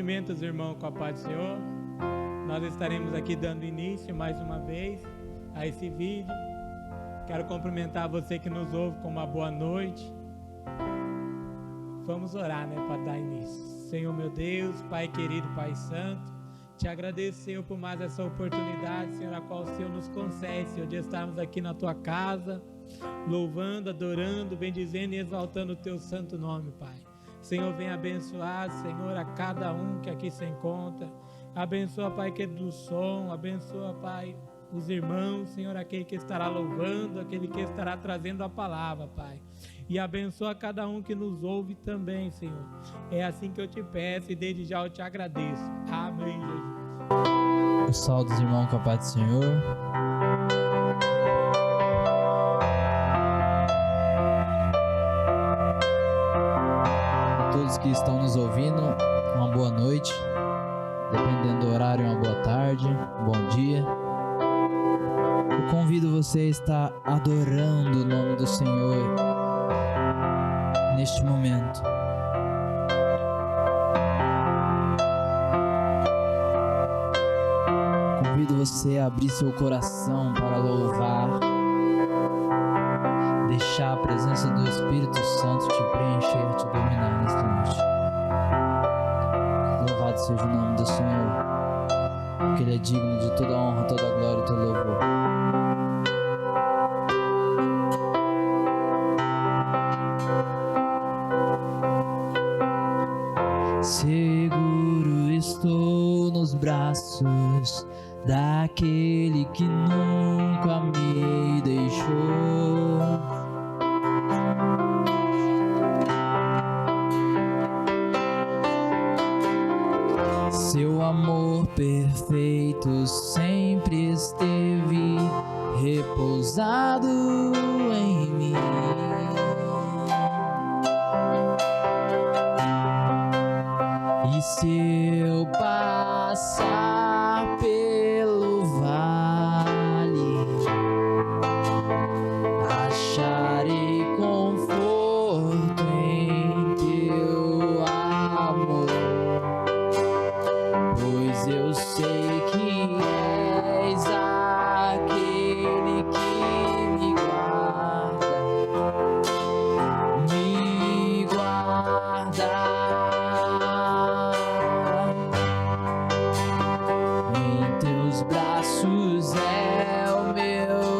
Cumprimento os irmãos com a paz do Senhor. Nós estaremos aqui dando início mais uma vez a esse vídeo. Quero cumprimentar você que nos ouve com uma boa noite. Vamos orar, para dar início. Senhor meu Deus, Pai querido, Pai santo, te agradeço, Senhor, por mais essa oportunidade, Senhor, a qual o Senhor nos concede, Senhor, de estarmos aqui na tua casa, louvando, adorando, bendizendo e exaltando o teu santo nome, Pai. Senhor, vem abençoar, Senhor, a cada um que aqui se encontra. Abençoa, Pai, querido do som. Abençoa, Pai, os irmãos, Senhor, aquele que estará louvando, aquele que estará trazendo a palavra, Pai. E abençoa cada um que nos ouve também, Senhor. É assim que eu te peço e desde já eu te agradeço. Amém, Jesus. Eu saúdo os irmãos com a paz do Senhor. Todos que estão nos ouvindo, uma boa noite, dependendo do horário, uma boa tarde, um bom dia. Eu convido você a estar adorando o nome do Senhor neste momento. Convido você a abrir seu coração para louvar, deixar a presença do Espírito Santo te preencher, te dominar nesta noite. Louvado seja o nome do Senhor, porque Ele é digno de toda honra, toda glória e todo louvor. Seguro estou nos braços daquele que nunca me deixou. Seu amor perfeito sempre esteve repousado em mim. E se eu passar pelo vale, acharei conforto em teu amor, pois eu sei que és aquele que me guarda, me guarda.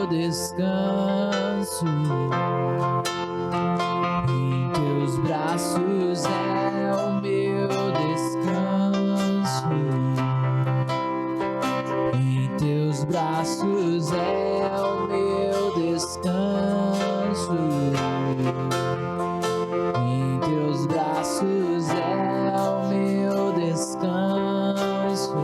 Descanso em teus braços é o meu descanso, em teus braços é o meu descanso, em teus braços é o meu descanso.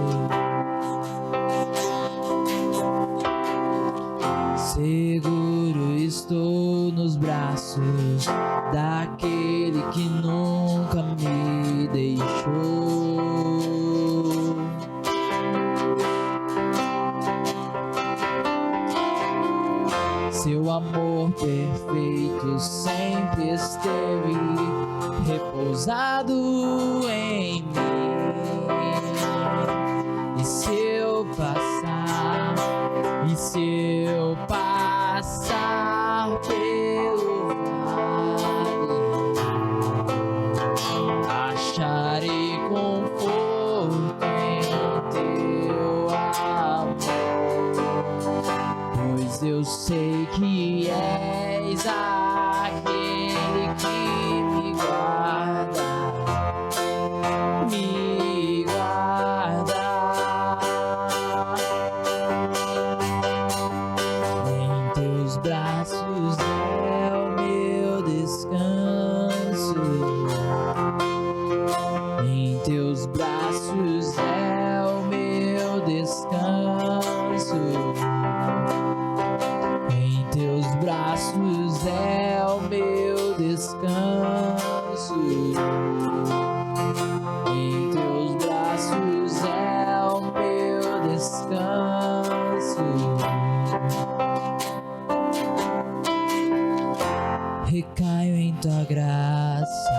Seguro estou nos braços daquele que nunca me deixou. Seu amor perfeito sempre esteve repousado em mim. E se eu passar, e se eu passar pelo vale, acharei conforto em teu amor, pois eu sei que és aquele que me guarda, me guarda. Braços é o meu descanso, em teus braços é o meu descanso, em teus braços é o meu descanso, em teus braços é o meu descanso. Recaio em tua graça,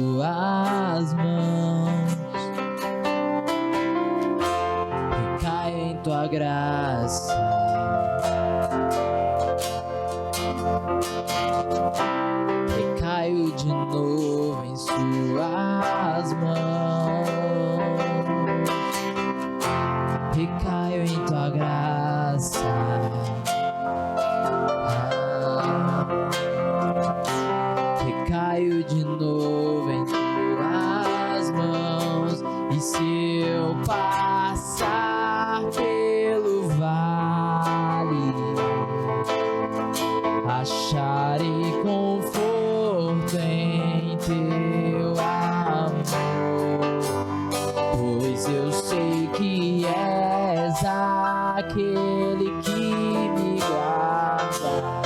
tuas mãos, recaio em tua graça, recaio de novo em suas mãos, recaio em tua graça. Recaio de novo em tuas mãos, e se eu passar pelo vale, acharei conforto em teu amor, pois eu sei que és aquele que me guarda.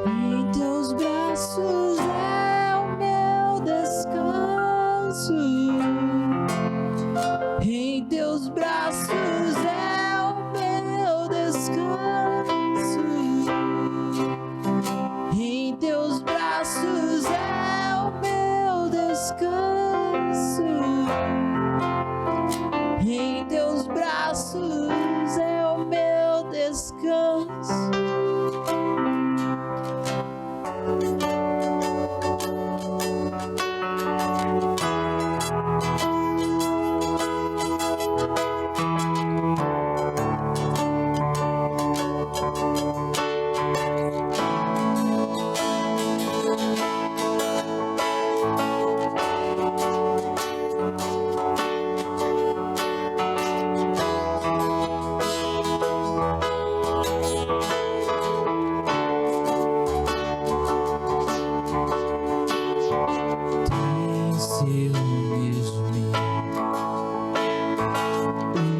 Em teus braços é o meu descanso, em teus braços é o meu descanso, em teus braços é o meu descanso, em teus braços é o meu descanso.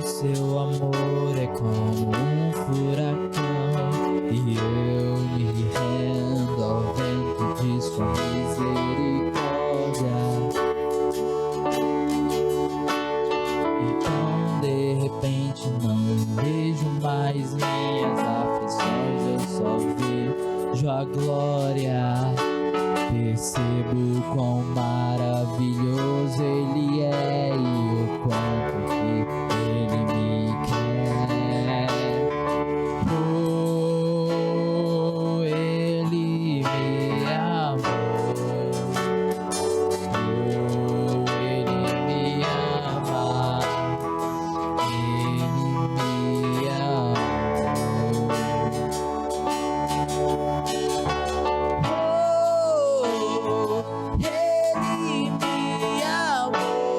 Seu amor é como um furacão, e eu me rendo ao vento de sua misericórdia. Então de repente não vejo mais minhas aflições, eu só vejo a glória. Percebo quão maravilhoso Ele é e o quanto que Ele me quer. Oh, Ele me amou. Oh, Ele me ama. Ele me amou. Ele me amou.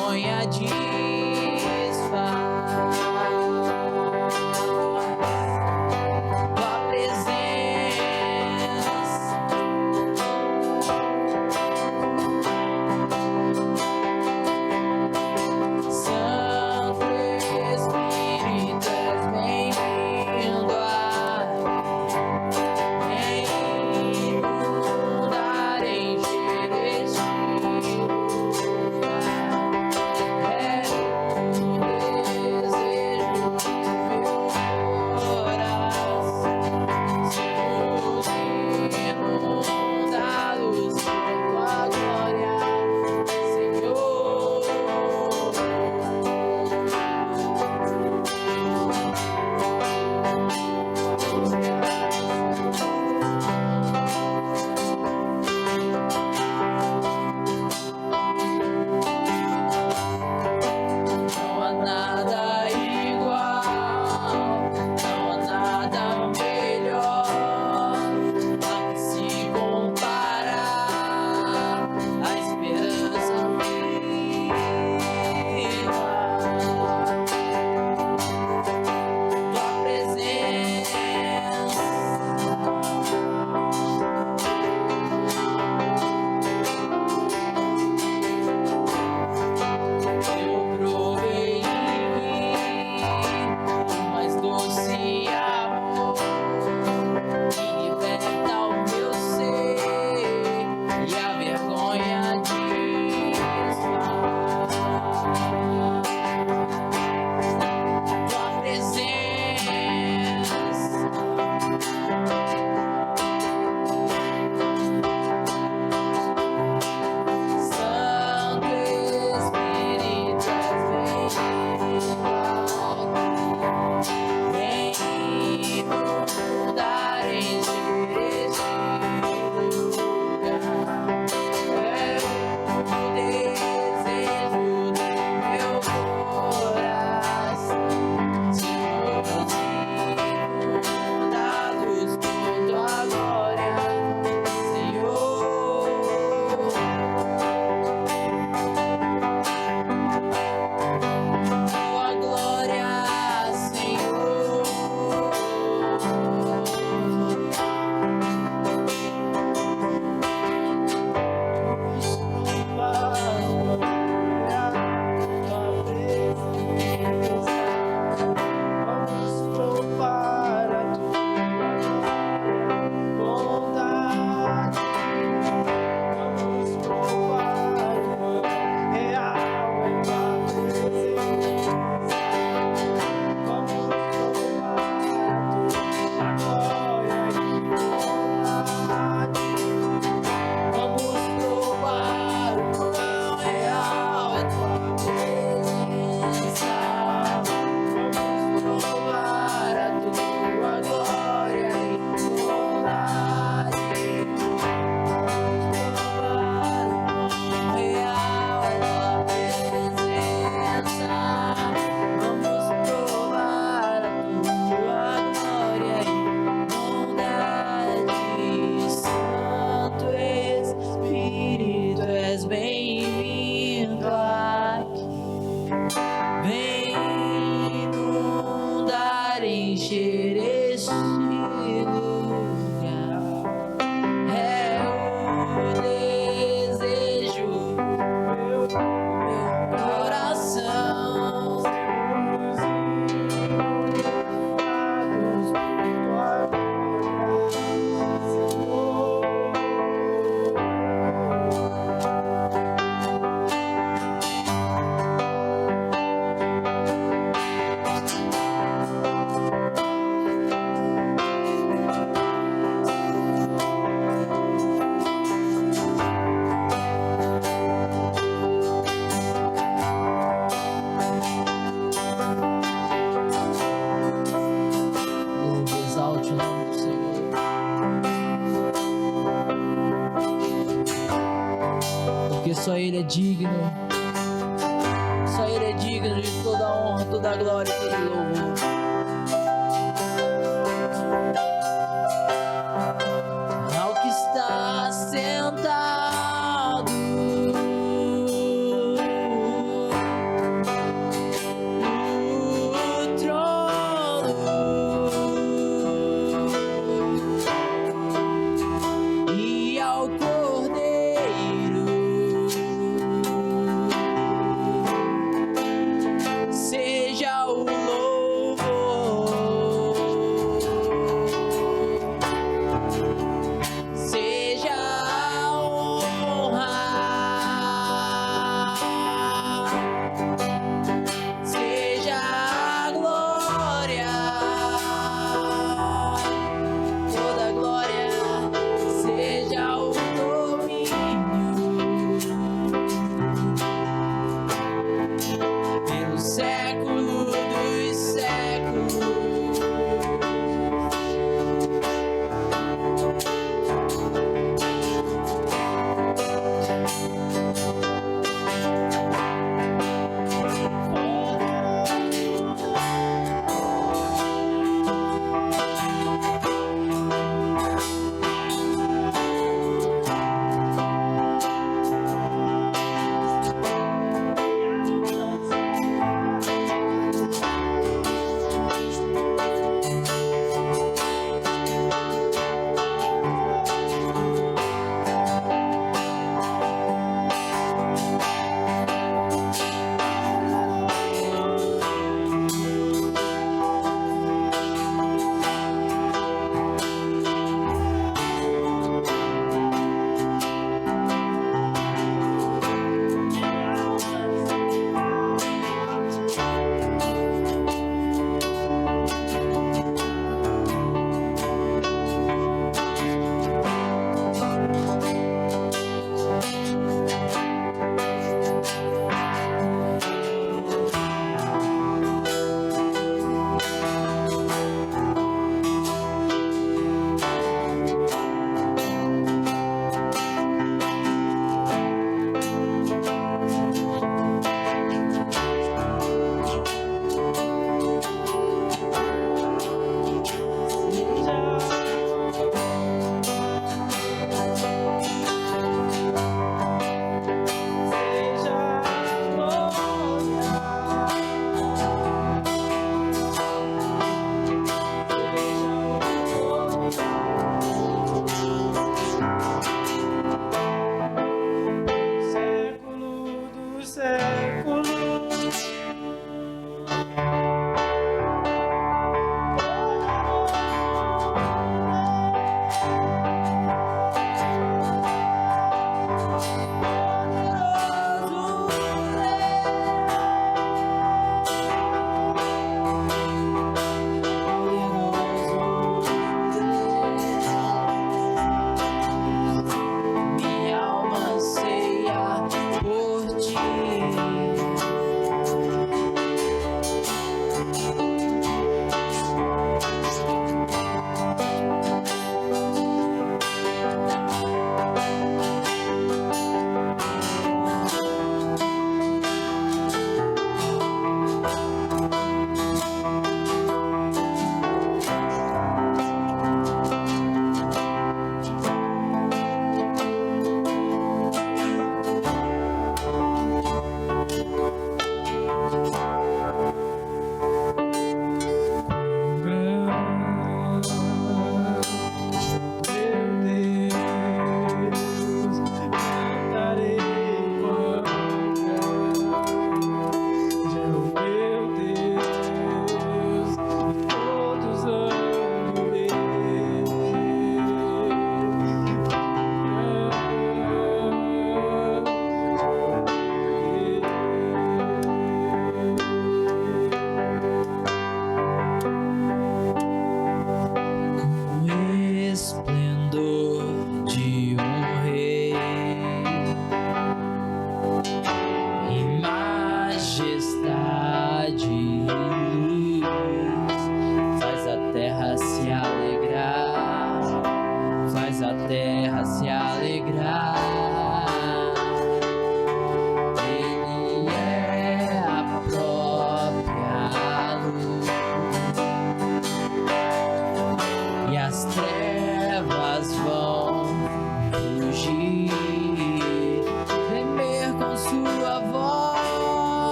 vergonha desfaz. Tua presença, Santo Espírito, és bem-vindo aqui. Inundar, encher este lugar. É o desejo do meu coração. Sermos inundados por tua glória, não há nada igual, não há nada melhor a que se comparar a esperança viva. Tua presença, eu provei em mim o mais doce amor que liberta o meu ser e a vergonha desfaz. Tua presença, Santo Espírito, és bem-vindo aqui. Vem inundar, encher este lugar. É o desejo do meu coração. Sermos inundados por tua glória, Senhor. Tua glória, Senhor. Vamos provar a tua bondade. Vamos provar o quão real é tua presença. Vamos provar a tua glória e bondade. Vamos provar o quão real é tua presença. Vamos provar a tua glória e bondade. Vamos provar o quão real é tua presença. Vamos provar a tua glória e bondade. Santo Espírito, és bem-vindo aqui. Vem inundar, encher este lugar. É o desejo do meu coração. Sermos inundados por tua glória, Senhor. Exalte o nome do Senhor. Porque só Ele é digno. Só Ele é digno de toda a honra, toda a glória e todo o louvor. Ao que está sentado século dos séculos.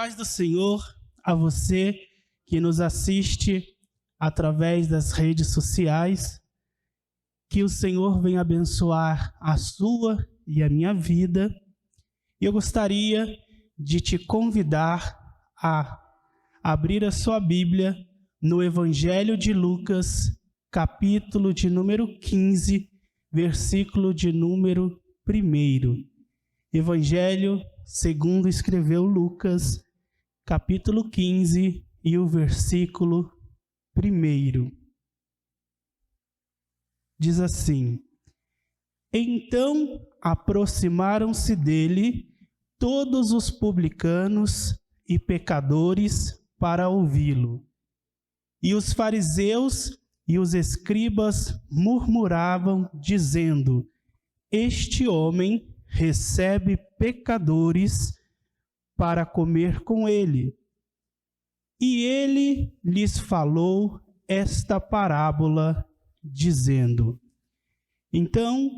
paz do Senhor a você que nos assiste através das redes sociais. Que o Senhor venha abençoar a sua e a minha vida. Eu gostaria de te convidar a abrir a sua Bíblia no Evangelho de Lucas, capítulo de número 15, versículo de número 1. Evangelho segundo escreveu Lucas, capítulo 15 e o versículo 1. Diz assim: Então aproximaram-se dele todos os publicanos e pecadores para ouvi-lo. E os fariseus e os escribas murmuravam, dizendo: Este homem recebe pecadores para comer com ele. E ele lhes falou esta parábola, dizendo. Então,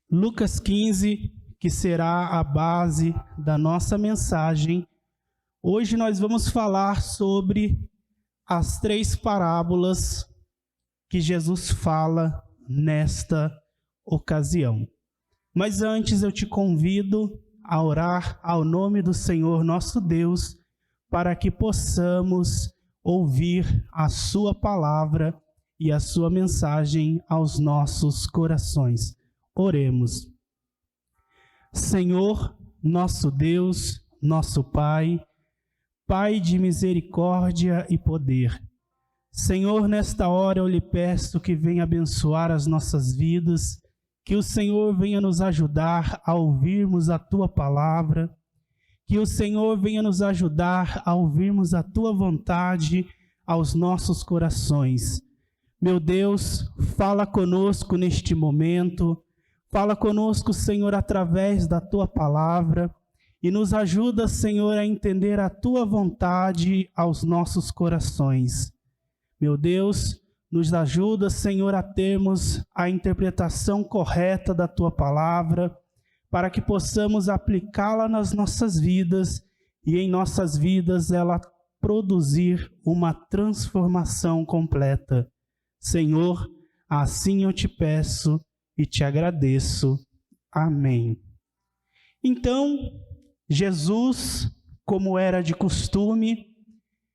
Lucas 15, que será a base da nossa mensagem, hoje nós vamos falar sobre as 3 parábolas que Jesus fala nesta ocasião. Mas antes eu te convido a orar ao nome do Senhor nosso Deus, para que possamos ouvir a sua palavra e a sua mensagem aos nossos corações. Oremos. Senhor, nosso Deus, nosso Pai, Pai de misericórdia e poder. Senhor, nesta hora eu lhe peço que venha abençoar as nossas vidas, que o Senhor venha nos ajudar a ouvirmos a Tua palavra, que o Senhor venha nos ajudar a ouvirmos a Tua vontade aos nossos corações. Meu Deus, fala conosco neste momento, fala conosco, Senhor, através da Tua palavra, e nos ajuda, Senhor, a entender a Tua vontade aos nossos corações. Meu Deus, nos ajuda, Senhor, a termos a interpretação correta da Tua palavra, para que possamos aplicá-la nas nossas vidas e em nossas vidas ela produzir uma transformação completa. Senhor, assim eu te peço e te agradeço. Amém. Então, Jesus, como era de costume,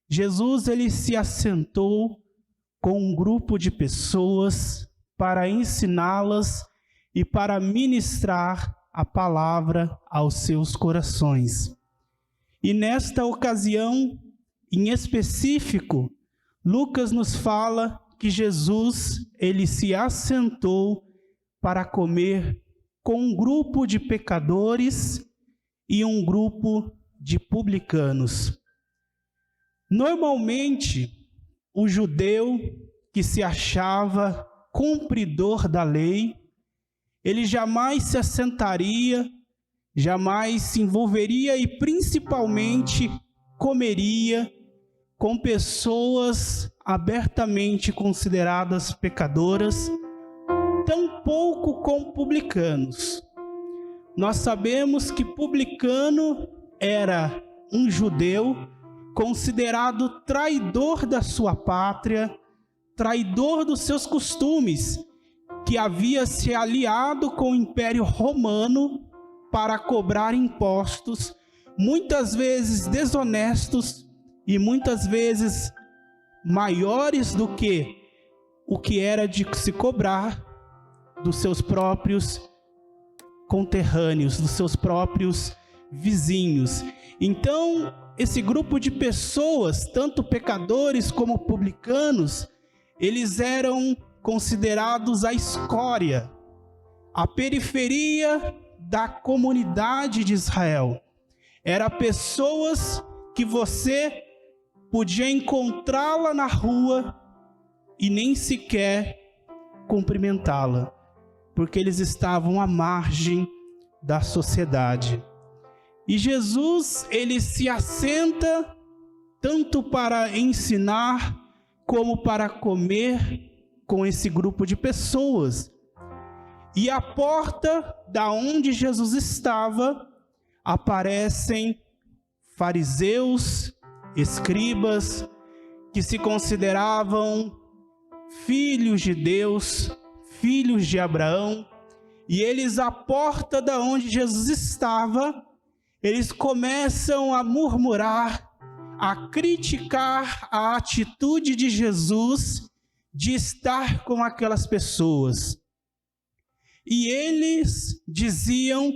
Jesus ele se assentou com um grupo de pessoas para ensiná-las e para ministrar a palavra aos seus corações. E nesta ocasião, em específico, Lucas nos fala que Jesus ele se assentou para comer com um grupo de pecadores e um grupo de publicanos. Normalmente, o judeu que se achava cumpridor da lei, ele jamais se assentaria, jamais se envolveria e principalmente comeria com pessoas abertamente consideradas pecadoras, tampouco com publicanos. Nós sabemos que publicano era um judeu considerado traidor da sua pátria, traidor dos seus costumes, que havia se aliado com o Império Romano para cobrar impostos, muitas vezes desonestos e muitas vezes maiores do que o que era de se cobrar dos seus próprios conterrâneos, dos seus próprios vizinhos. Então, esse grupo de pessoas, tanto pecadores como publicanos, eles eram considerados a escória, a periferia da comunidade de Israel. Eram pessoas que você podia encontrá-la na rua e nem sequer cumprimentá-la, porque eles estavam à margem da sociedade. E Jesus, ele se assenta tanto para ensinar como para comer com esse grupo de pessoas. E à porta da onde Jesus estava, aparecem fariseus, escribas, que se consideravam filhos de Deus, filhos de Abraão, e eles, à porta da onde Jesus estava, eles começam a murmurar, a criticar a atitude de Jesus de estar com aquelas pessoas. E eles diziam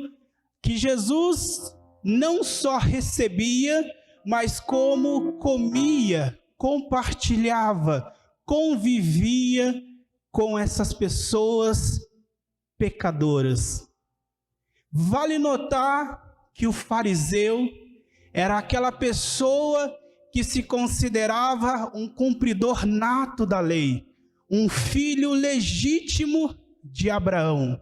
que Jesus não só recebia, mas como comia, compartilhava, convivia com essas pessoas pecadoras. Vale notar que o fariseu era aquela pessoa que se considerava um cumpridor nato da lei, um filho legítimo de Abraão,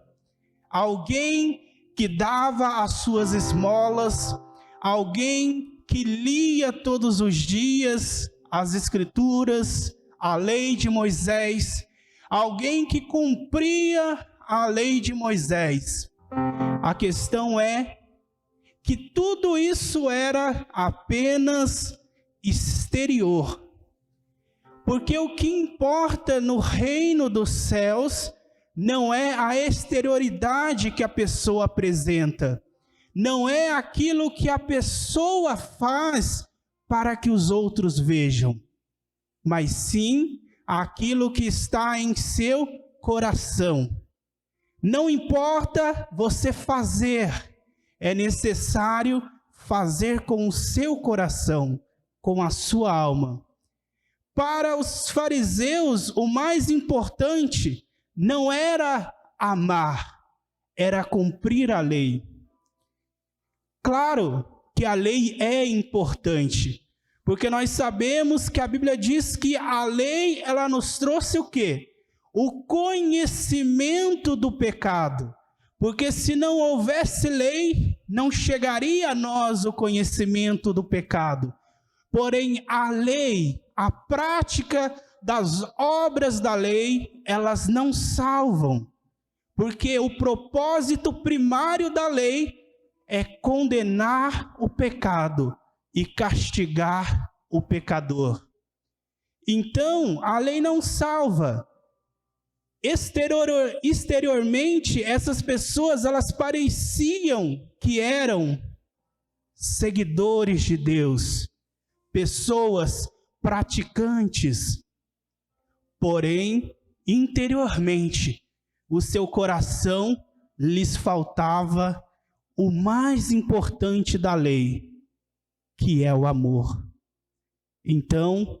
alguém que dava as suas esmolas, alguém que lia todos os dias as Escrituras, a lei de Moisés, alguém que cumpria a lei de Moisés. A questão é que tudo isso era apenas exterior, porque o que importa no reino dos céus não é a exterioridade que a pessoa apresenta, não é aquilo que a pessoa faz para que os outros vejam, mas sim aquilo que está em seu coração. Não importa você fazer, é necessário fazer com o seu coração, com a sua alma. Para os fariseus, o mais importante não era amar, era cumprir a lei. Claro que a lei é importante, porque nós sabemos que a Bíblia diz que a lei, ela nos trouxe o quê? O conhecimento do pecado. Porque se não houvesse lei, não chegaria a nós o conhecimento do pecado. Porém, a lei, a prática das obras da lei, elas não salvam. Porque o propósito primário da lei é condenar o pecado e castigar o pecador. Então, a lei não salva. Exteriormente, essas pessoas, elas pareciam que eram seguidores de Deus, pessoas praticantes. Porém, interiormente, o seu coração lhes faltava o mais importante da lei, que é o amor. Então,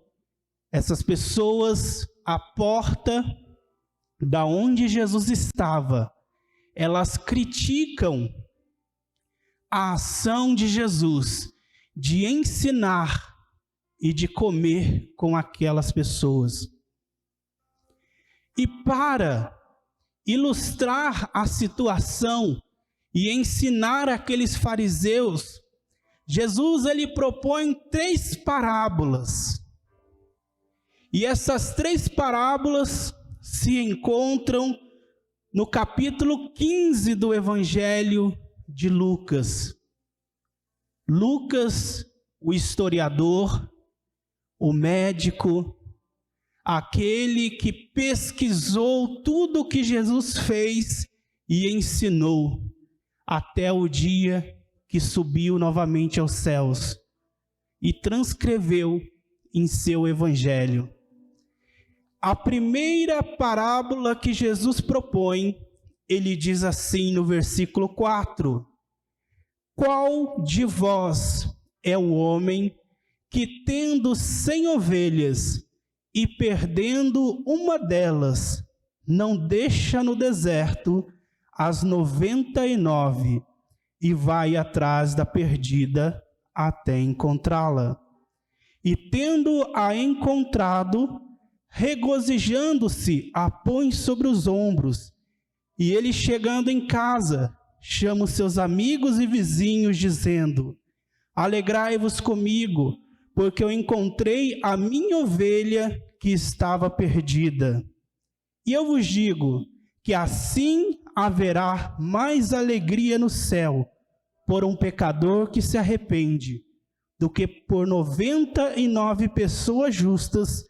essas pessoas, à porta da onde Jesus estava, elas criticam a ação de Jesus de ensinar e de comer com aquelas pessoas. E para ilustrar a situação e ensinar aqueles fariseus, Jesus ele propõe 3 parábolas. E essas 3 parábolas se encontram no capítulo 15 do Evangelho de Lucas. Lucas, o historiador, o médico, aquele que pesquisou tudo o que Jesus fez e ensinou até o dia que subiu novamente aos céus e transcreveu em seu Evangelho. A primeira parábola que Jesus propõe, ele diz assim no versículo 4: Qual de vós é o homem que, tendo 100 ovelhas e perdendo uma delas, não deixa no deserto as 99 e vai atrás da perdida até encontrá-la? E tendo-a encontrado, regozijando-se, a põe sobre os ombros, e ele, chegando em casa, chama os seus amigos e vizinhos, dizendo: Alegrai-vos comigo, porque eu encontrei a minha ovelha que estava perdida. E eu vos digo que assim haverá mais alegria no céu por um pecador que se arrepende, do que por 99 pessoas justas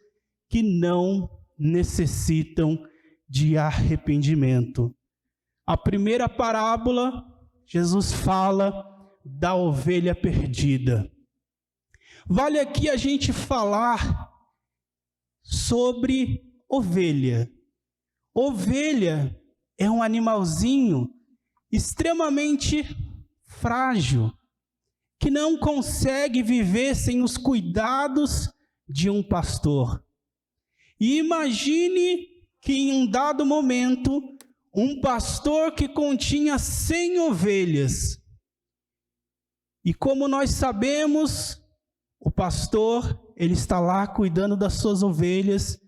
que não necessitam de arrependimento. A primeira parábola, Jesus fala da ovelha perdida. Vale aqui a gente falar sobre ovelha. Ovelha é um animalzinho extremamente frágil, que não consegue viver sem os cuidados de um pastor. E imagine que em um dado momento, um pastor que continha 100 ovelhas. E como nós sabemos, o pastor, ele está lá cuidando das suas ovelhas,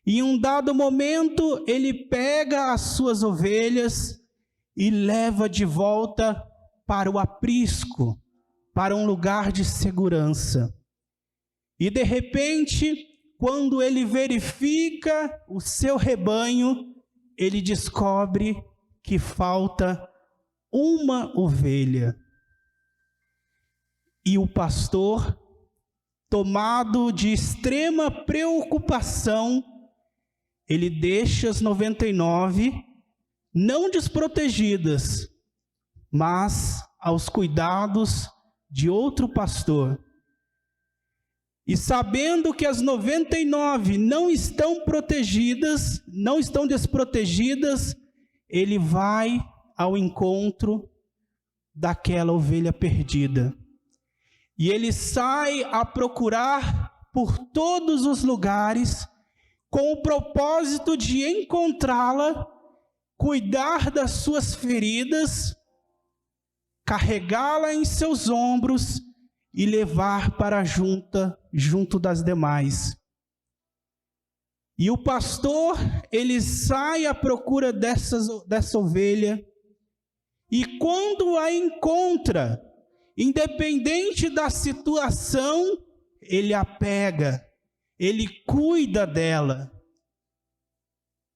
e em um dado momento, ele pega as suas ovelhas e leva de volta para o aprisco, para um lugar de segurança. E de repente, quando ele verifica o seu rebanho, ele descobre que falta uma ovelha. E o pastor, tomado de extrema preocupação, ele deixa as 99, não desprotegidas, mas aos cuidados de outro pastor. E sabendo que as 99 não estão protegidas, não estão desprotegidas, ele vai ao encontro daquela ovelha perdida. E ele sai a procurar por todos os lugares, com o propósito de encontrá-la, cuidar das suas feridas, carregá-la em seus ombros e levar para junto das demais. E o pastor, ele sai à procura dessa ovelha, e quando a encontra, independente da situação, ele a pega, ele cuida dela,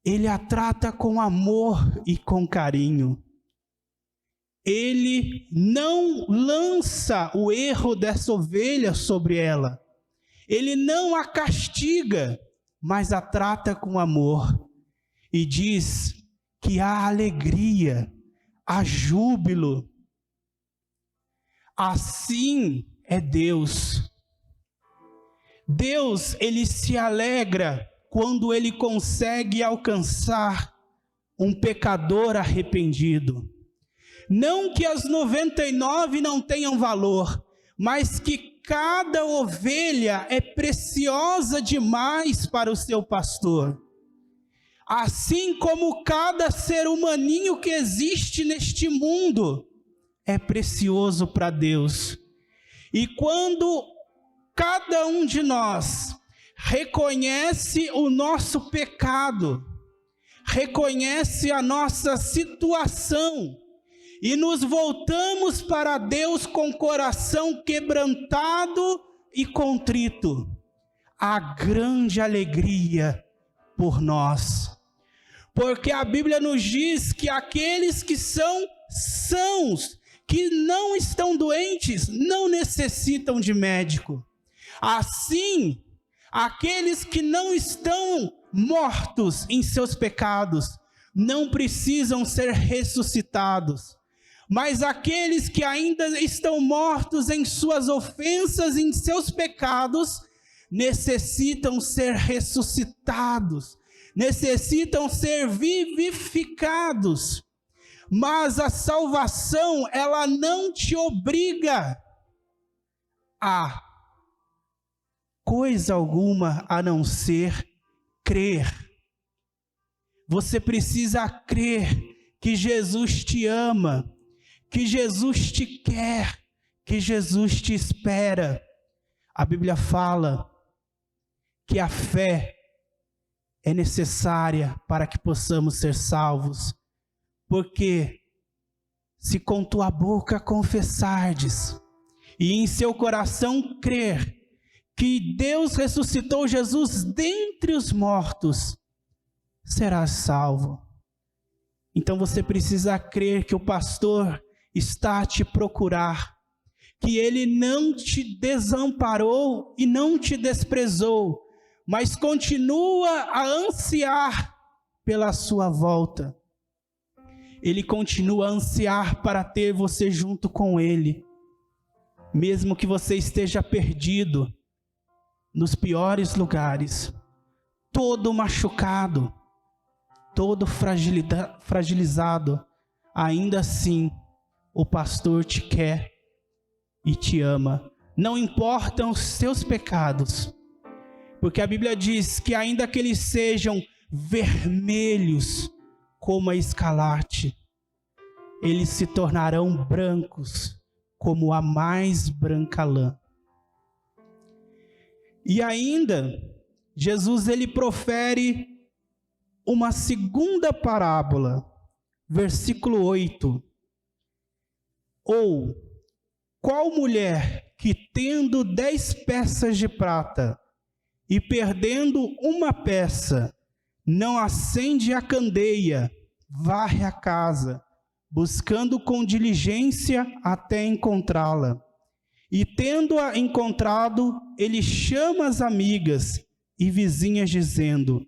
ele a trata com amor e com carinho. Ele não lança o erro dessa ovelha sobre ela. Ele não a castiga, mas a trata com amor. E diz que há alegria, há júbilo. Assim é Deus. Deus, ele se alegra quando ele consegue alcançar um pecador arrependido. Não que as 99 não tenham valor, mas que cada ovelha é preciosa demais para o seu pastor. Assim como cada ser humaninho que existe neste mundo é precioso para Deus. E quando cada um de nós reconhece o nosso pecado, reconhece a nossa situação, e nos voltamos para Deus com coração quebrantado e contrito, há grande alegria por nós. Porque a Bíblia nos diz que aqueles que são sãos, que não estão doentes, não necessitam de médico. Assim, aqueles que não estão mortos em seus pecados, não precisam ser ressuscitados. Mas aqueles que ainda estão mortos em suas ofensas, em seus pecados, necessitam ser ressuscitados, necessitam ser vivificados. Mas a salvação, ela não te obriga a coisa alguma a não ser crer. Você precisa crer que Jesus te ama, que Jesus te quer, que Jesus te espera. A Bíblia fala que a fé é necessária para que possamos ser salvos, porque se com tua boca confessardes e em seu coração crer que Deus ressuscitou Jesus dentre os mortos, serás salvo. Então você precisa crer que o pastor está a te procurar, que Ele não te desamparou e não te desprezou, mas continua a ansiar pela sua volta. Ele continua a ansiar para ter você junto com Ele, mesmo que você esteja perdido nos piores lugares, todo machucado, todo fragilizado, ainda assim o pastor te quer e te ama. Não importam os seus pecados, porque a Bíblia diz que ainda que eles sejam vermelhos como a escarlate, eles se tornarão brancos como a mais branca lã. E ainda, Jesus ele profere uma segunda parábola, versículo 8. Ou, qual mulher que tendo 10 peças de prata e perdendo uma peça, não acende a candeia, varre a casa, buscando com diligência até encontrá-la? E tendo-a encontrado, ele chama as amigas e vizinhas, dizendo: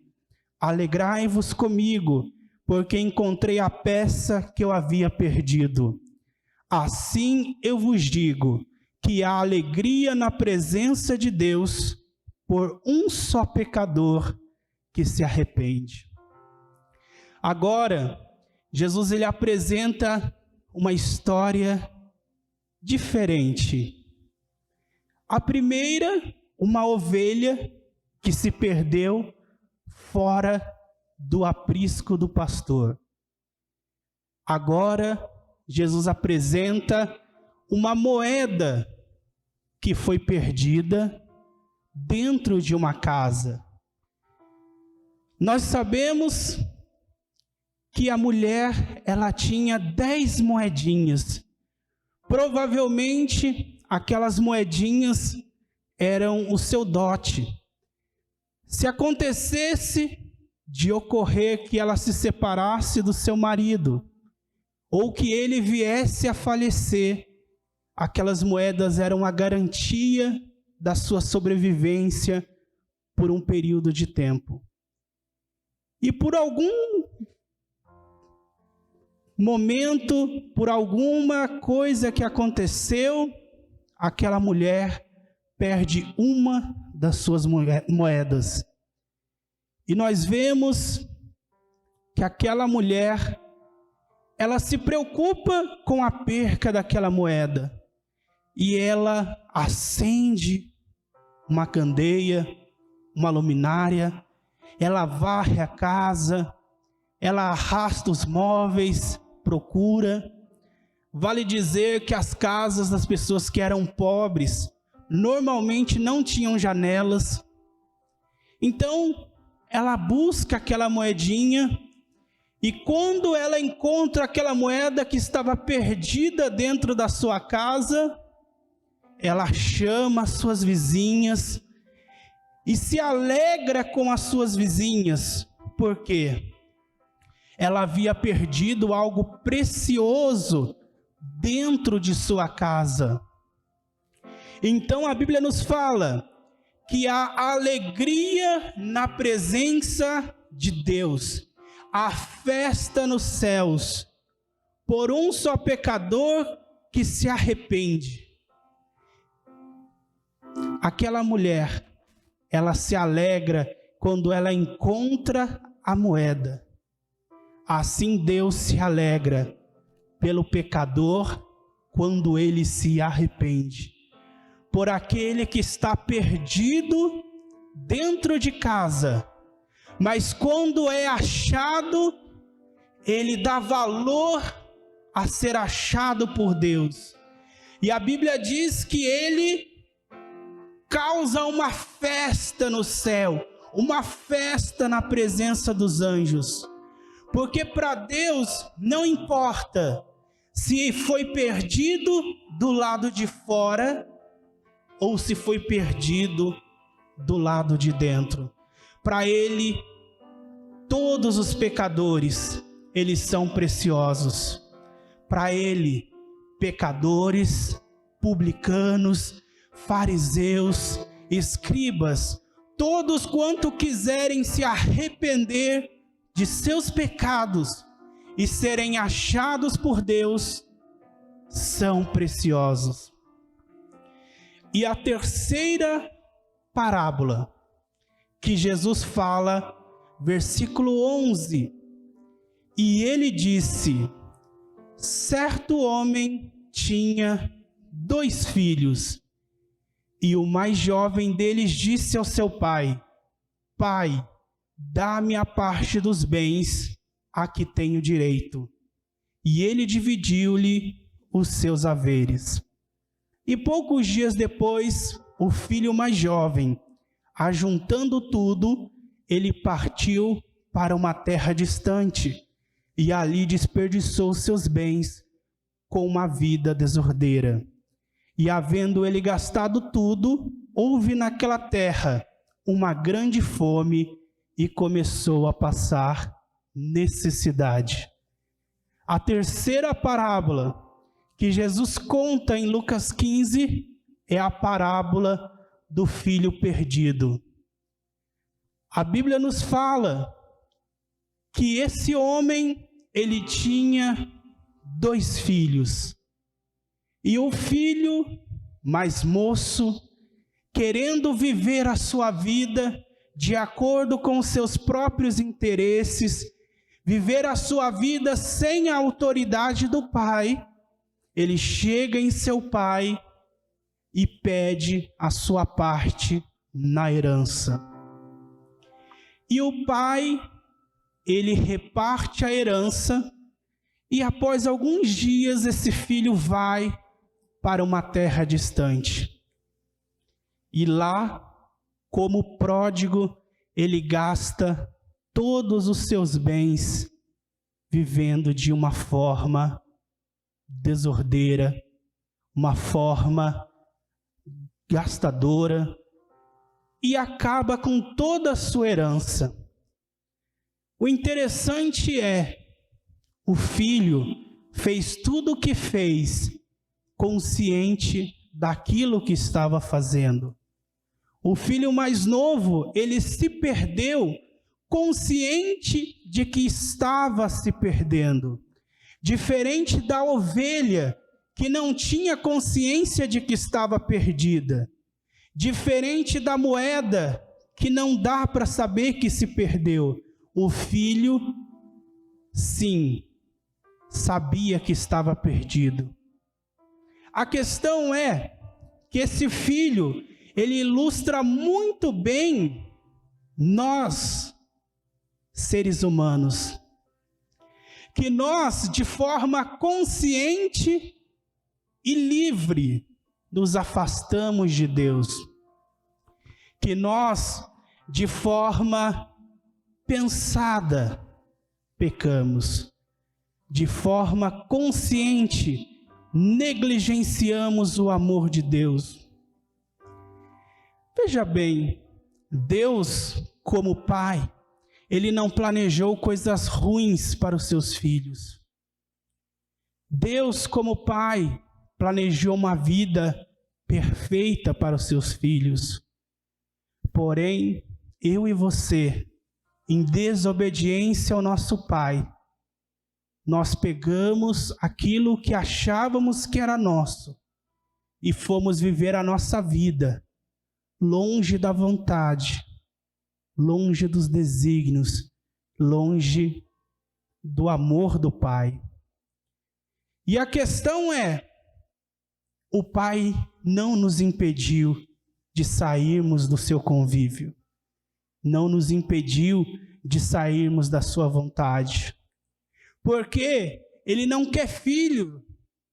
alegrai-vos comigo, porque encontrei a peça que eu havia perdido. Assim eu vos digo, que há alegria na presença de Deus por um só pecador que se arrepende. Agora, Jesus ele apresenta uma história diferente. A primeira, uma ovelha que se perdeu fora do aprisco do pastor. Agora, Jesus apresenta uma moeda que foi perdida dentro de uma casa. Nós sabemos que a mulher, ela tinha 10 moedinhas. Provavelmente, aquelas moedinhas eram o seu dote. Se acontecesse de ocorrer que ela se separasse do seu marido, ou que ele viesse a falecer, aquelas moedas eram a garantia da sua sobrevivência por um período de tempo. E por algum momento, por alguma coisa que aconteceu, aquela mulher perde uma das suas moedas. E nós vemos que aquela mulher, ela se preocupa com a perca daquela moeda. E ela acende uma candeia, uma luminária, ela varre a casa, ela arrasta os móveis, procura. Vale dizer que as casas das pessoas que eram pobres normalmente não tinham janelas. Então, ela busca aquela moedinha e quando ela encontra aquela moeda que estava perdida dentro da sua casa, ela chama as suas vizinhas e se alegra com as suas vizinhas. Por quê? Ela havia perdido algo precioso dentro de sua casa. Então a Bíblia nos fala que há alegria na presença de Deus, há festa nos céus, por um só pecador que se arrepende. Aquela mulher, ela se alegra quando ela encontra a moeda. Assim Deus se alegra pelo pecador quando ele se arrepende. Por aquele que está perdido dentro de casa, mas quando é achado, ele dá valor a ser achado por Deus. E a Bíblia diz que ele causa uma festa no céu, uma festa na presença dos anjos. Porque para Deus não importa se foi perdido do lado de fora ou se foi perdido do lado de dentro. Para Ele, todos os pecadores, eles são preciosos. Para Ele, pecadores publicanos, fariseus, escribas, todos quanto quiserem se arrepender de seus pecados e serem achados por Deus, são preciosos. E a terceira parábola que Jesus fala, versículo 11, e ele disse: certo homem tinha 2 filhos, e o mais jovem deles disse ao seu pai: pai, dá-me a parte dos bens a que tenho direito. E ele dividiu-lhe os seus haveres. E poucos dias depois, o filho mais jovem, ajuntando tudo, ele partiu para uma terra distante, e ali desperdiçou seus bens com uma vida desordeira. E havendo ele gastado tudo, houve naquela terra uma grande fome e começou a passar necessidade. A terceira parábola que Jesus conta em Lucas 15 é a parábola do filho perdido. A Bíblia nos fala que esse homem, ele tinha 2 filhos. E o filho mais moço, querendo viver a sua vida de acordo com os seus próprios interesses, viver a sua vida sem a autoridade do pai, ele chega em seu pai e pede a sua parte na herança. E o pai, ele reparte a herança, e após alguns dias esse filho vai para uma terra distante. E lá, como pródigo, ele gasta todos os seus bens vivendo de uma forma desordeira, uma forma gastadora, e acaba com toda a sua herança. O interessante é, o filho fez tudo o que fez, consciente daquilo que estava fazendo. O filho mais novo, ele se perdeu, consciente de que estava se perdendo. Diferente da ovelha, que não tinha consciência de que estava perdida. Diferente da moeda, que não dá para saber que se perdeu. O filho, sim, sabia que estava perdido. A questão é que esse filho, ele ilustra muito bem nós, seres humanos. Que nós, de forma consciente e livre, nos afastamos de Deus. Que nós, de forma pensada, pecamos. De forma consciente, negligenciamos o amor de Deus. Veja bem, Deus, como Pai, Ele não planejou coisas ruins para os seus filhos. Deus, como Pai, planejou uma vida perfeita para os seus filhos. Porém, eu e você, em desobediência ao nosso Pai, nós pegamos aquilo que achávamos que era nosso e fomos viver a nossa vida longe da vontade, longe dos desígnios, longe do amor do Pai. E a questão é, o Pai não nos impediu de sairmos do seu convívio, não nos impediu de sairmos da sua vontade, porque Ele não quer filho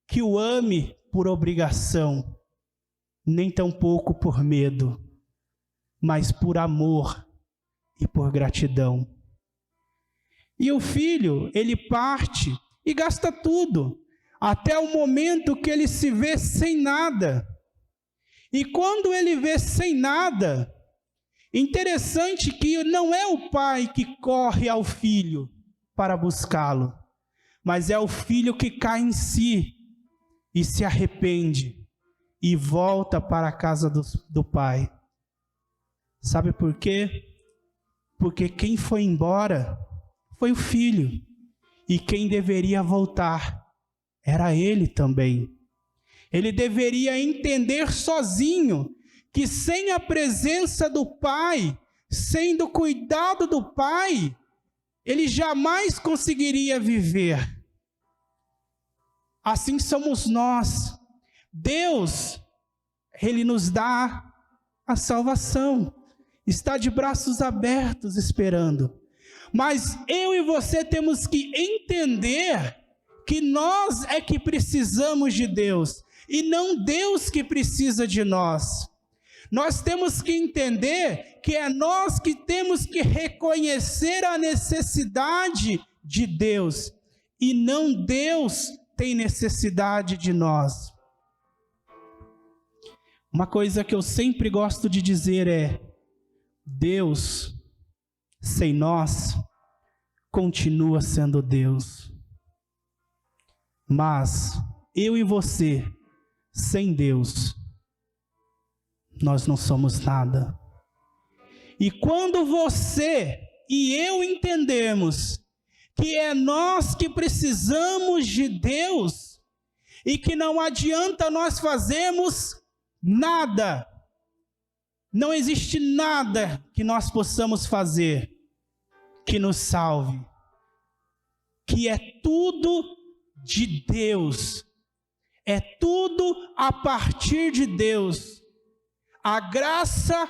que o ame por obrigação, nem tampouco por medo, mas por amor e por gratidão. E o filho, ele parte e gasta tudo, até o momento que ele se vê sem nada. E quando ele vê sem nada, interessante que não é o pai que corre ao filho para buscá-lo, mas é o filho que cai em si e se arrepende e volta para a casa do pai. Sabe por quê? Porque quem foi embora foi o filho, e quem deveria voltar era ele também. Ele deveria entender sozinho que sem a presença do pai, sem o cuidado do pai, ele jamais conseguiria viver. Assim somos nós. Deus, ele nos dá a salvação, está de braços abertos esperando. Mas eu e você temos que entender que nós é que precisamos de Deus, e não Deus que precisa de nós. Nós temos que entender que é nós que temos que reconhecer a necessidade de Deus, e não Deus tem necessidade de nós. Uma coisa que eu sempre gosto de dizer é: Deus, sem nós, continua sendo Deus. Mas eu e você, sem Deus, nós não somos nada. E quando você e eu entendemos que é nós que precisamos de Deus, e que não adianta nós fazermos nada, não existe nada que nós possamos fazer que nos salve, que é tudo de Deus, é tudo a partir de Deus. A graça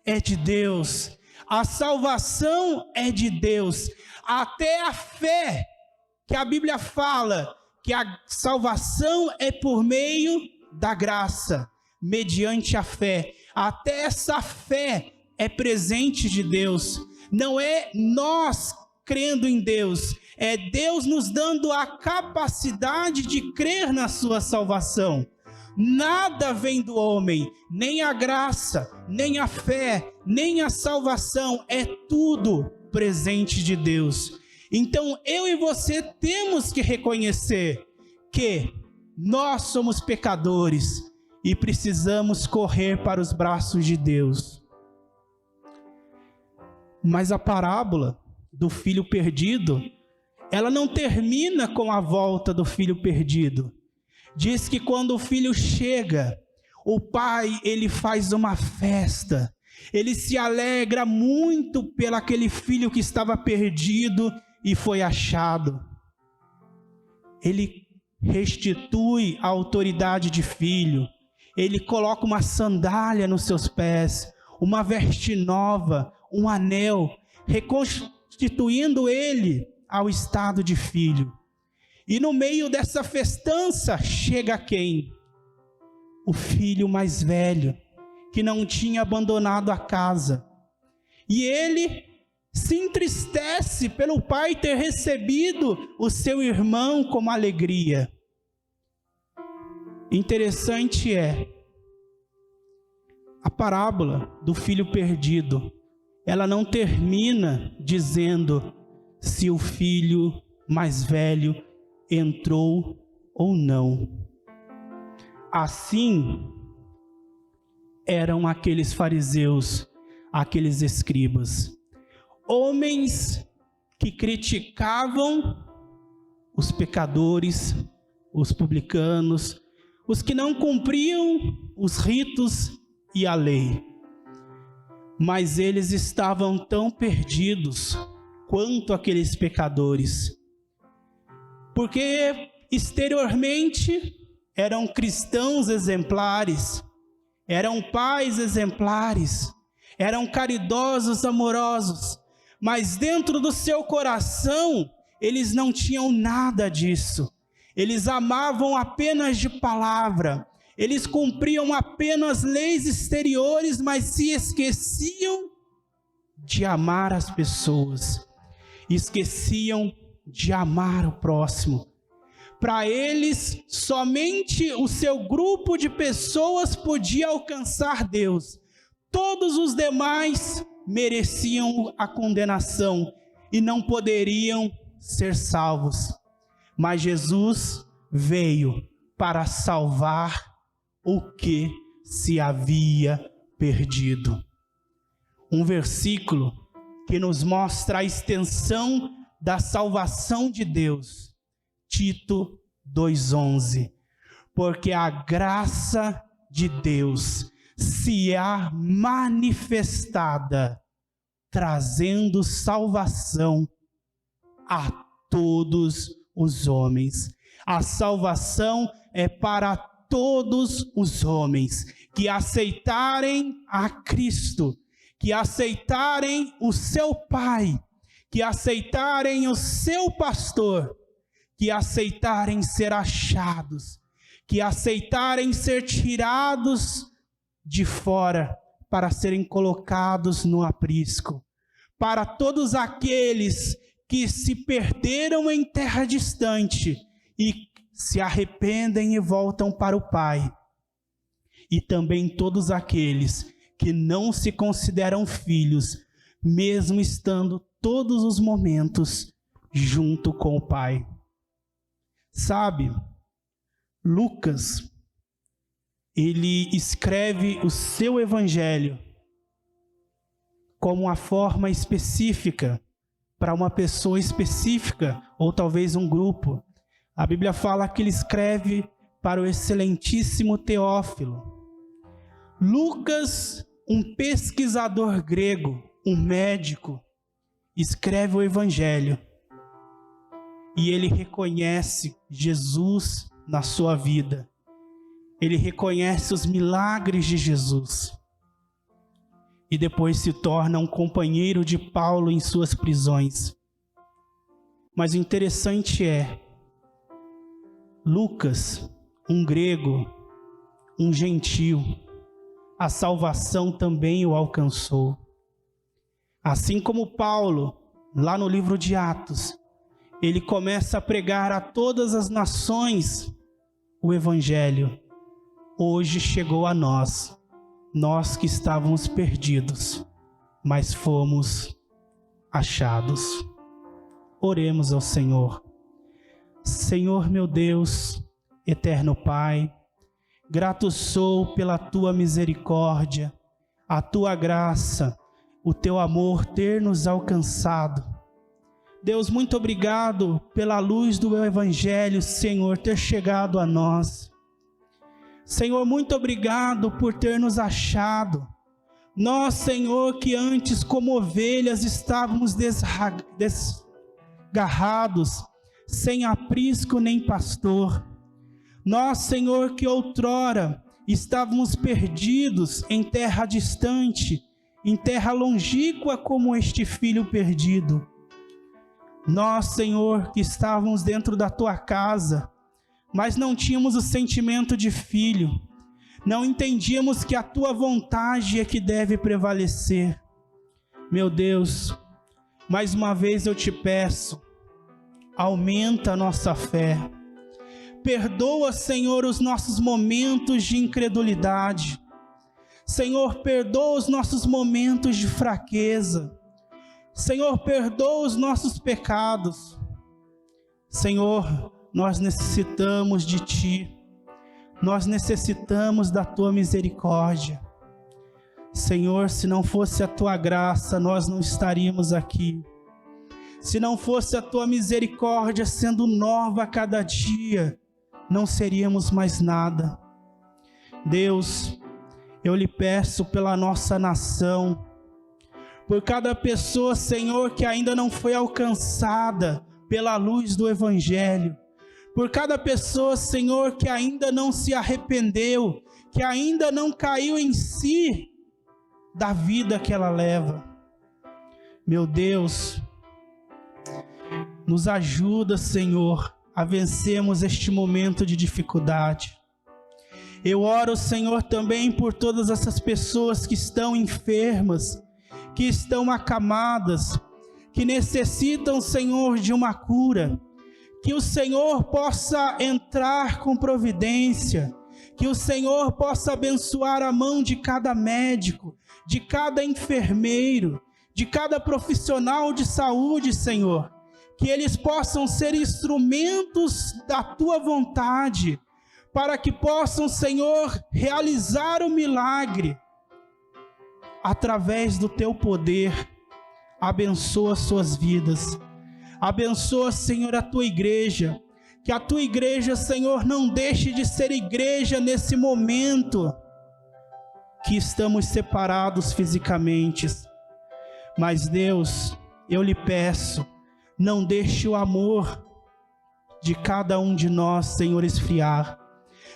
é de Deus, a salvação é de Deus, até a fé, que a Bíblia fala que a salvação é por meio da graça, mediante a fé. Até essa fé é presente de Deus. Não é nós crendo em Deus, é Deus nos dando a capacidade de crer na sua salvação. Nada vem do homem, nem a graça, nem a fé, nem a salvação, é tudo presente de Deus. Então eu e você temos que reconhecer que nós somos pecadores e precisamos correr para os braços de Deus. Mas a parábola do filho perdido, ela não termina com a volta do filho perdido. Diz que quando o filho chega, o pai, ele faz uma festa. Ele se alegra muito pelo aquele filho que estava perdido e foi achado. Ele restitui a autoridade de filho. Ele coloca uma sandália nos seus pés, uma veste nova, um anel, reconstituindo ele ao estado de filho. E no meio dessa festança chega quem? O filho mais velho, que não tinha abandonado a casa. E ele se entristece pelo pai ter recebido o seu irmão com alegria. Interessante é, a parábola do filho perdido, ela não termina dizendo se o filho mais velho entrou ou não. Assim eram aqueles fariseus, aqueles escribas, homens que criticavam os pecadores, os publicanos, os que não cumpriam os ritos e a lei. Mas eles estavam tão perdidos quanto aqueles pecadores, porque exteriormente eram cristãos exemplares, eram pais exemplares, eram caridosos, amorosos, mas dentro do seu coração eles não tinham nada disso. Eles amavam apenas de palavra, eles cumpriam apenas leis exteriores, mas se esqueciam de amar as pessoas, esqueciam de amar o próximo. Para eles, somente o seu grupo de pessoas podia alcançar Deus. Todos os demais mereciam a condenação e não poderiam ser salvos. Mas Jesus veio para salvar o que se havia perdido. Um versículo que nos mostra a extensão da salvação de Deus. Tito 2,11. Porque a graça de Deus se há manifestada, trazendo salvação a todos os homens. A salvação é para todos os homens que aceitarem a Cristo, que aceitarem o seu Pai, que aceitarem o seu pastor, que aceitarem ser achados, que aceitarem ser tirados de fora para serem colocados no aprisco. Para todos aqueles que se perderam em terra distante e se arrependem e voltam para o Pai. E também todos aqueles que não se consideram filhos, mesmo estando todos os momentos junto com o Pai. Sabe, Lucas, ele escreve o seu evangelho como uma forma específica, para uma pessoa específica, ou talvez um grupo. A Bíblia fala que ele escreve para o excelentíssimo Teófilo. Lucas, um pesquisador grego, um médico, escreve o evangelho. E ele reconhece Jesus na sua vida. Ele reconhece os milagres de Jesus. E depois se torna um companheiro de Paulo em suas prisões. Mas o interessante é, Lucas, um grego, um gentio, a salvação também o alcançou. Assim como Paulo, lá no livro de Atos, ele começa a pregar a todas as nações o evangelho. Hoje chegou a nós, nós que estávamos perdidos, mas fomos achados. Oremos ao Senhor. Senhor meu Deus, eterno Pai, grato sou pela Tua misericórdia, a Tua graça, o Teu amor ter nos alcançado. Deus, muito obrigado pela luz do Evangelho, Senhor, ter chegado a nós. Senhor, muito obrigado por ter nos achado. Nós, Senhor, que antes como ovelhas estávamos desgarrados, sem aprisco nem pastor. Nós, Senhor, que outrora estávamos perdidos em terra distante, em terra longínqua como este filho perdido. Nós, Senhor, que estávamos dentro da Tua casa, mas não tínhamos o sentimento de filho, não entendíamos que a Tua vontade é que deve prevalecer. Meu Deus, mais uma vez eu te peço, aumenta a nossa fé, perdoa, Senhor, os nossos momentos de incredulidade, Senhor, perdoa os nossos momentos de fraqueza, Senhor, perdoa os nossos pecados. Senhor, nós necessitamos de Ti. Nós necessitamos da Tua misericórdia. Senhor, se não fosse a Tua graça, nós não estaríamos aqui. Se não fosse a Tua misericórdia sendo nova a cada dia, não seríamos mais nada. Deus, eu lhe peço pela nossa nação, por cada pessoa, Senhor, que ainda não foi alcançada pela luz do Evangelho, por cada pessoa, Senhor, que ainda não se arrependeu, que ainda não caiu em si da vida que ela leva. Meu Deus, nos ajuda, Senhor, a vencermos este momento de dificuldade. Eu oro, Senhor, também por todas essas pessoas que estão enfermas, que estão acamadas, que necessitam, Senhor, de uma cura, que o Senhor possa entrar com providência, que o Senhor possa abençoar a mão de cada médico, de cada enfermeiro, de cada profissional de saúde, Senhor, que eles possam ser instrumentos da Tua vontade, para que possam, Senhor, realizar o milagre através do teu poder. Abençoa suas vidas. Abençoa, Senhor, a tua igreja. Que a tua igreja, Senhor, não deixe de ser igreja nesse momento que estamos separados fisicamente. Mas, Deus, eu lhe peço, não deixe o amor de cada um de nós, Senhor, esfriar.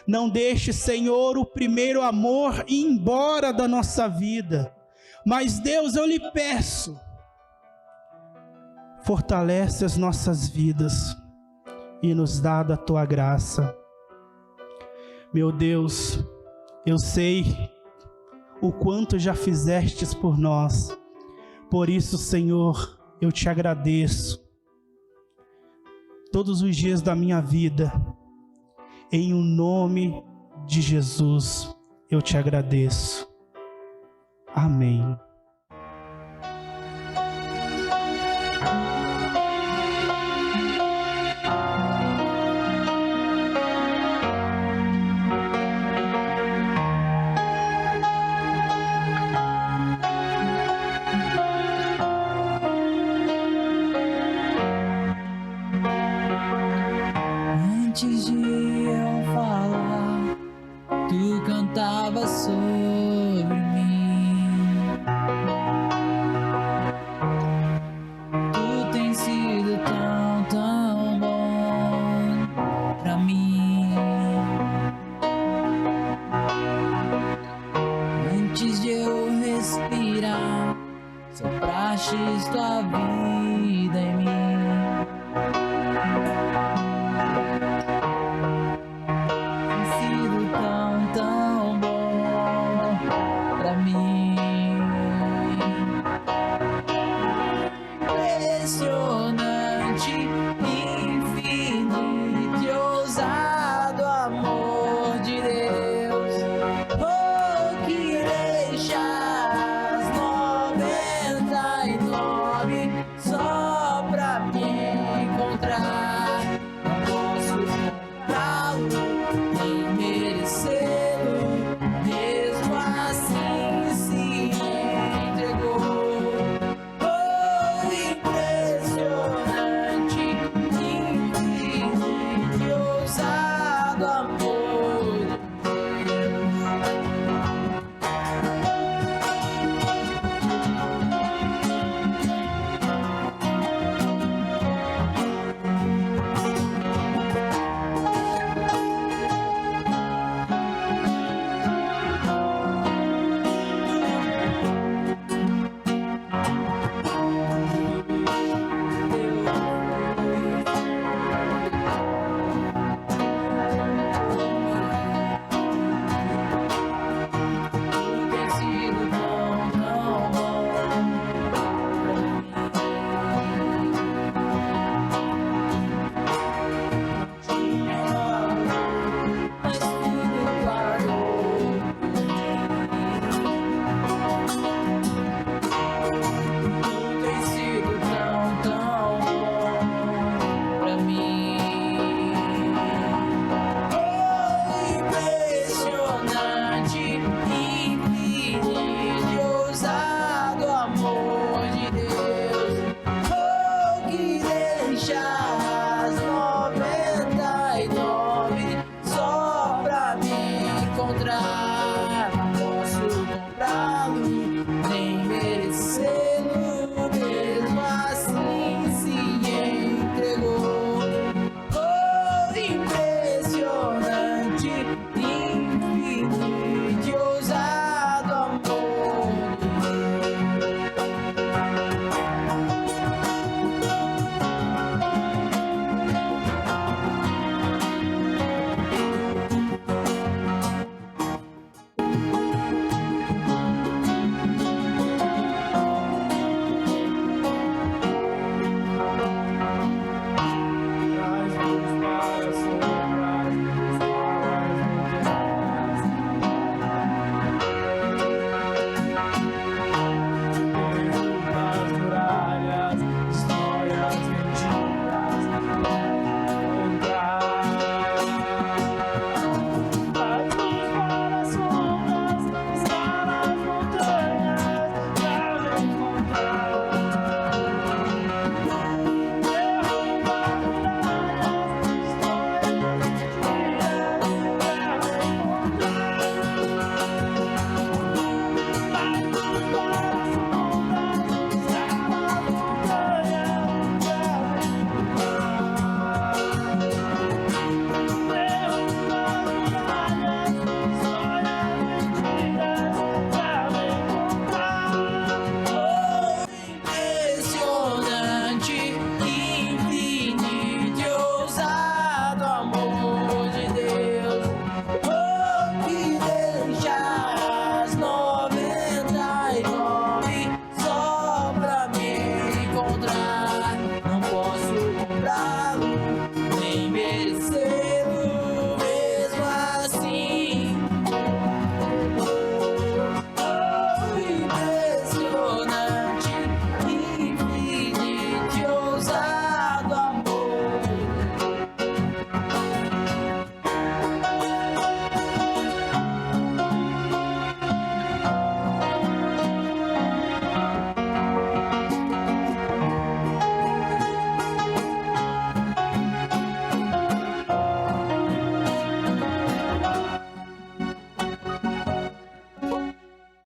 Não deixe, Senhor, o primeiro amor ir embora da nossa vida. Mas, Deus, eu lhe peço, fortalece as nossas vidas e nos dá da tua graça. Meu Deus, eu sei o quanto já fizestes por nós. Por isso, Senhor, eu te agradeço. Todos os dias da minha vida, em o nome de Jesus, eu te agradeço. Amém. Antes de